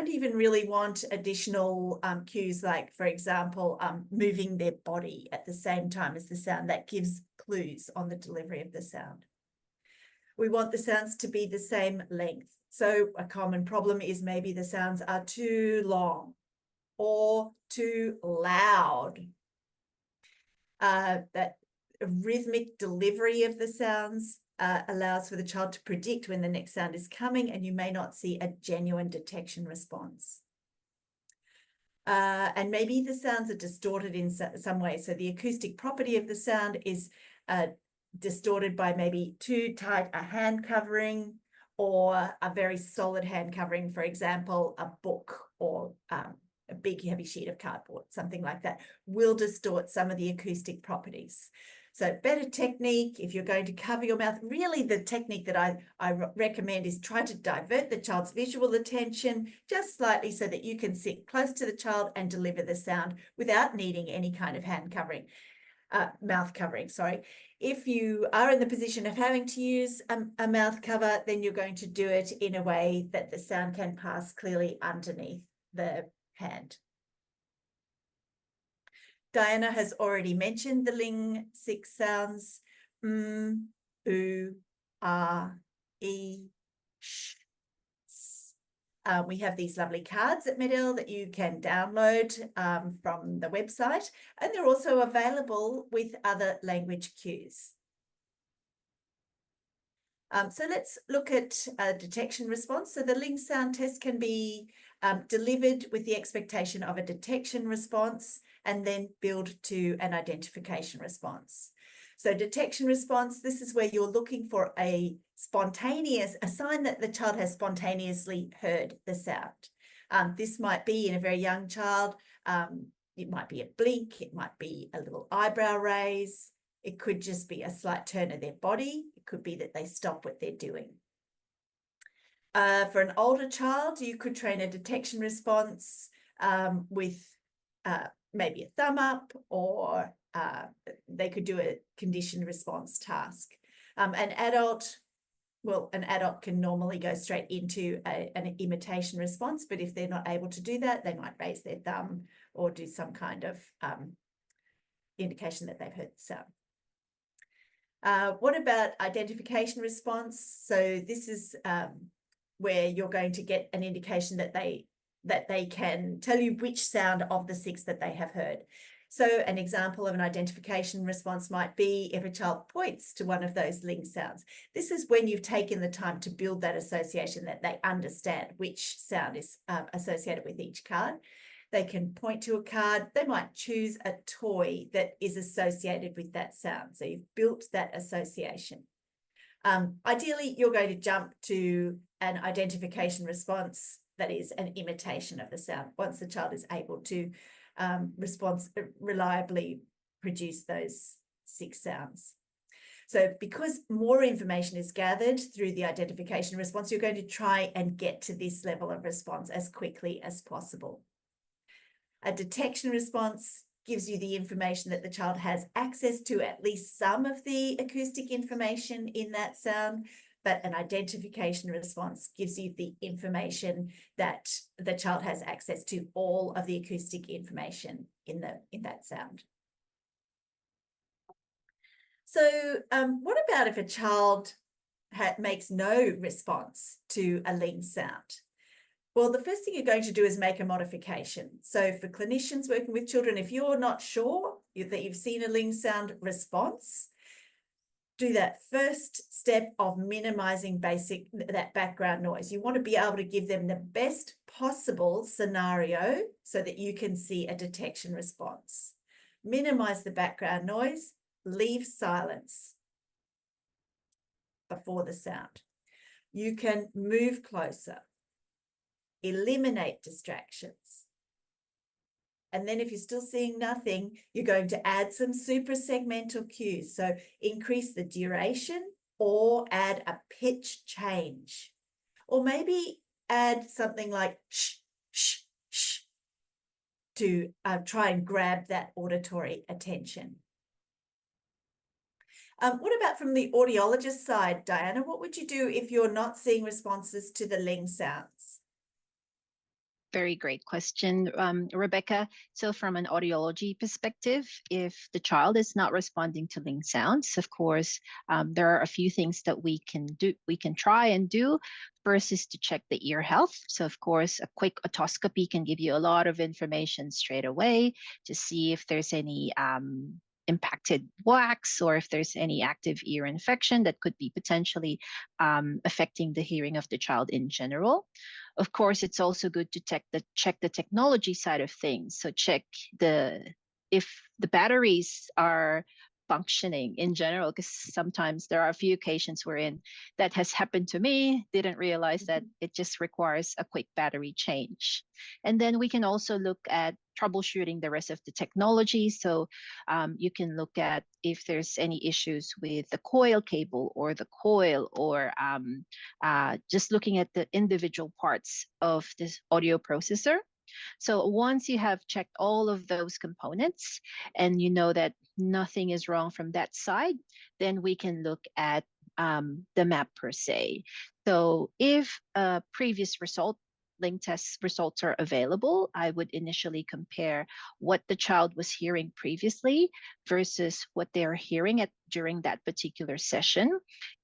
don't even really want additional cues, like, for example, moving their body at the same time as the sound. That gives clues on the delivery of the sound. We want the sounds to be the same length. So a common problem is maybe the sounds are too long or too loud. That rhythmic delivery of the sounds allows for the child to predict when the next sound is coming, and you may not see a genuine detection response. And maybe the sounds are distorted in some way. So the acoustic property of the sound is distorted by maybe too tight a hand covering or a very solid hand covering, for example, a book or a big heavy sheet of cardboard, something like that, will distort some of the acoustic properties. So better technique, if you're going to cover your mouth, really the technique that I recommend is try to divert the child's visual attention just slightly so that you can sit close to the child and deliver the sound without needing any kind of hand covering, mouth covering, sorry. If you are in the position of having to use a mouth cover, then you're going to do it in a way that the sound can pass clearly underneath the hand. Diana has already mentioned the Ling 6 sounds, oo, e, sh, s. We have these lovely cards at Medill that you can download from the website, and they're also available with other language cues. So let's look at a detection response. So the Ling Sound Test can be delivered with the expectation of a detection response and then build to an identification response. So detection response, this is where you're looking for a sign that the child has spontaneously heard the sound. This might be in a very young child. It might be a blink, it might be a little eyebrow raise. It could just be a slight turn of their body. It could be that they stop what they're doing. For an older child, you could train a detection response with maybe a thumb up, or they could do a conditioned response task. An adult can normally go straight into an imitation response, but if they're not able to do that, they might raise their thumb or do some kind of indication that they've heard the sound. What about identification response? So this is where you're going to get an indication that they can tell you which sound of the 6 that they have heard. So an example of an identification response might be if a child points to one of those Ling sounds. This is when you've taken the time to build that association, that they understand which sound is associated with each card. They can point to a card. They might choose a toy that is associated with that sound. So you've built that association. Ideally, you're going to jump to an identification response that is an imitation of the sound once the child is able to reliably produce those 6 sounds. So because more information is gathered through the identification response, you're going to try and get to this level of response as quickly as possible. A detection response gives you the information that the child has access to at least some of the acoustic information in that sound, but an identification response gives you the information that the child has access to all of the acoustic information in that sound. So what about if a child makes no response to a Ling sound? Well, the first thing you're going to do is make a modification. So for clinicians working with children, if you're not sure that you've seen a Ling sound response, do that first step of minimizing that background noise. You want to be able to give them the best possible scenario so that you can see a detection response. Minimize the background noise, leave silence before the sound. You can move closer, eliminate distractions. And then if you're still seeing nothing, you're going to add some suprasegmental cues. So increase the duration or add a pitch change. Or maybe add something like shh, shh, shh to try and grab that auditory attention. What about from the audiologist side, Diana? What would you do if you're not seeing responses to the Ling sounds? Very great question, Rebecca. So from an audiology perspective, if the child is not responding to Ling sounds, of course, there are a few things that we can try and do. First is to check the ear health. So of course, a quick otoscopy can give you a lot of information straight away to see if there's any impacted wax or if there's any active ear infection that could be potentially affecting the hearing of the child in general. Of course, it's also good to check the technology side of things. So check if the batteries are functioning in general, because sometimes there are a few occasions wherein that has happened to me, didn't realize that it just requires a quick battery change. And then we can also look at troubleshooting the rest of the technology. So you can look at if there's any issues with the coil cable or the coil, or just looking at the individual parts of this audio processor. So once you have checked all of those components and you know that nothing is wrong from that side, then we can look at the map per se. So if a previous Ling test results are available, I would initially compare what the child was hearing previously versus what they're hearing during that particular session.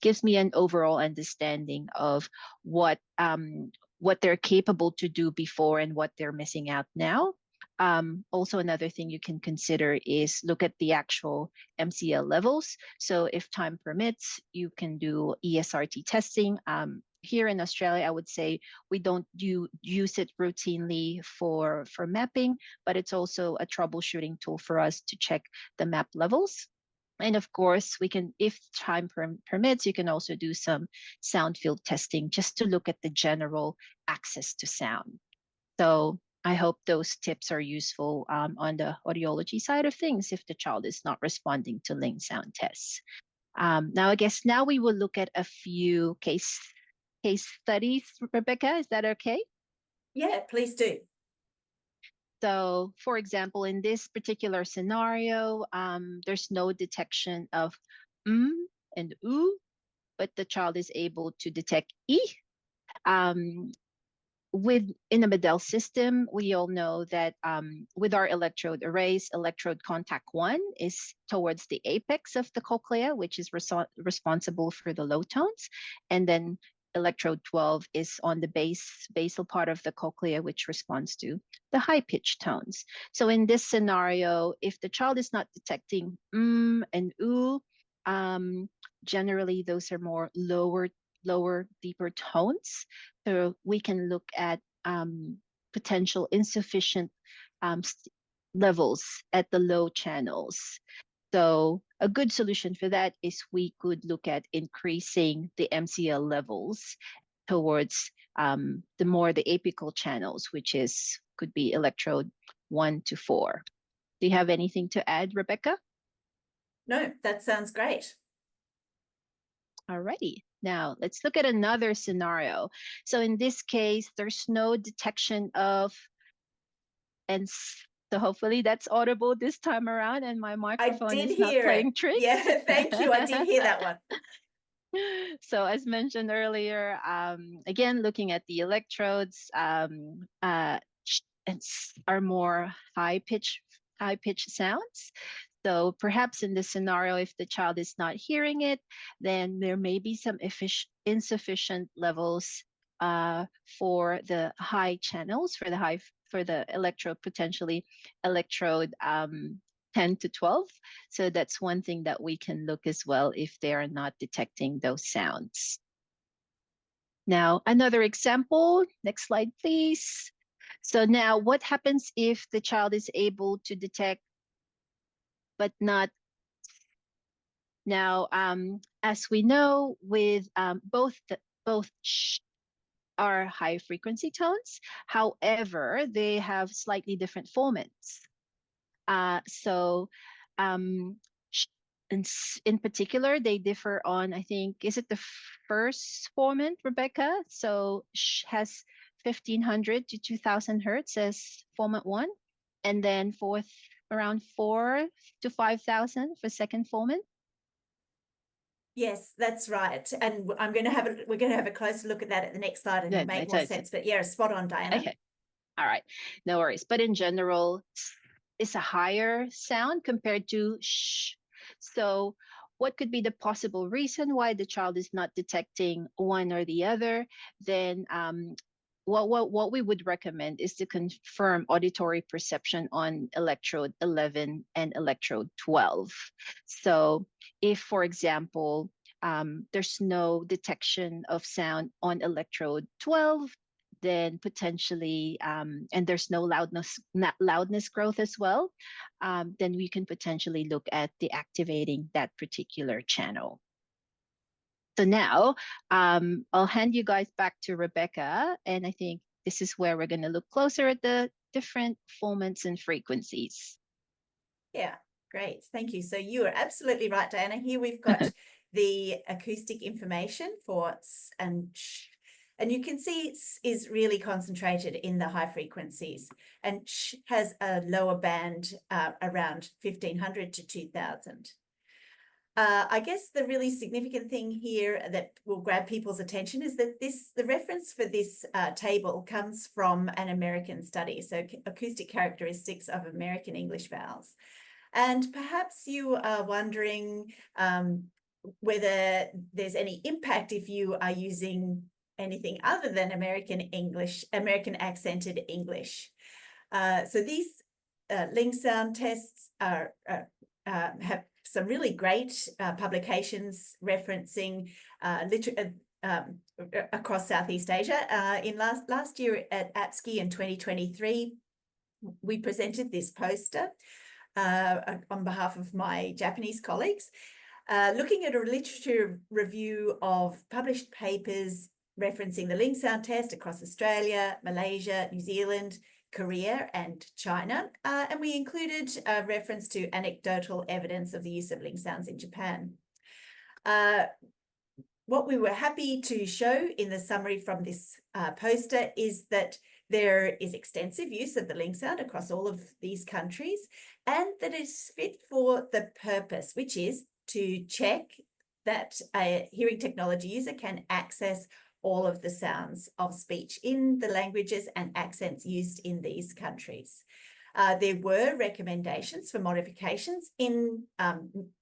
Gives me an overall understanding of what they're capable to do before and what they're missing out now. Also, another thing you can consider is look at the actual MCL levels. So if time permits, you can do ESRT testing. Here in Australia, I would say we don't use it routinely for mapping, but it's also a troubleshooting tool for us to check the map levels. And of course, we can, if time permits, you can also do some sound field testing just to look at the general access to sound. So I hope those tips are useful on the audiology side of things if the child is not responding to Ling Sound tests. Now, I guess now we will look at a few case studies, Rebecca. Is that okay? Yeah, please do. So, for example, in this particular scenario, there's no detection of and oo, but the child is able to detect e. In the Medell system, we all know that with our electrode arrays, electrode contact 1 is towards the apex of the cochlea, which is responsible for the low tones. And then electrode 12 is on the basal part of the cochlea, which responds to the high-pitched tones. So in this scenario, if the child is not detecting and oo, generally those are more lower, deeper tones. So we can look at potential insufficient levels at the low channels. So a good solution for that is we could look at increasing the MCL levels towards the apical channels, which could be electrode 1 to 4. Do you have anything to add, Rebecca? No, that sounds great. Alrighty. Now let's look at another scenario. So in this case, there's no detection of, and so hopefully that's audible this time around and my microphone is not playing tricks. Yeah, thank you. I did hear that one. So as mentioned earlier, again, looking at the electrodes, are more high-pitched sounds. So perhaps in this scenario, if the child is not hearing it, then there may be some insufficient levels for the high channels, for the electrode, potentially electrode 10 to 12. So that's one thing that we can look as well if they are not detecting those sounds. Now, another example, next slide, please. So now what happens if the child is able to detect but not. Now, as we know, with both are high frequency tones. However, they have slightly different formants. So in particular, they differ on, I think, is it the first formant, Rebecca? So has 1500 to 2000 hertz as formant 1, and then around 4 to 5000 for second formant. Yes, that's right. And we're going to have a closer look at that at the next slide and make more sense. But yeah, spot on, Diana. Okay. All right, no worries. But in general, it's a higher sound compared to sh. So what could be the possible reason why the child is not detecting one or the other? Then what we would recommend is to confirm auditory perception on electrode 11 and electrode 12. So if, for example, there's no detection of sound on electrode 12, then potentially, and there's no loudness growth as well, then we can potentially look at deactivating that particular channel. So now I'll hand you guys back to Rebecca, and I think this is where we're going to look closer at the different formants and frequencies. Yeah, great. Thank you. So you are absolutely right, Diana. Here we've got the acoustic information for s and sh. And you can see it is really concentrated in the high frequencies, and sh has a lower band around 1500 to 2000. I guess the really significant thing here that will grab people's attention is that the reference for this table comes from an American study, so acoustic characteristics of American English vowels. And perhaps you are wondering whether there's any impact if you are using anything other than American accented English. So these Ling Sound tests have some really great publications referencing across Southeast Asia. In last year at APSCI in 2023, we presented this poster on behalf of my Japanese colleagues, looking at a literature review of published papers referencing the Ling Sound test across Australia, Malaysia, New Zealand, Korea, and China. And we included a reference to anecdotal evidence of the use of Ling sounds in Japan. What we were happy to show in the summary from this poster is that there is extensive use of the Ling sound across all of these countries, and that it's fit for the purpose, which is to check that a hearing technology user can access all of the sounds of speech in the languages and accents used in these countries. There were recommendations for modifications in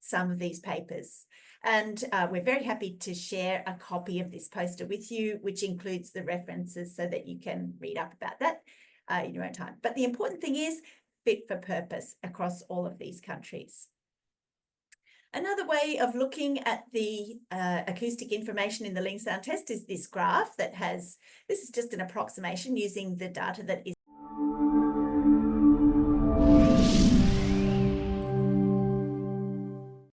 some of these papers. And we're very happy to share a copy of this poster with you, which includes the references so that you can read up about that in your own time. But the important thing is fit for purpose across all of these countries. Another way of looking at the acoustic information in the Ling Sound test is this graph that has, this is just an approximation using the data that is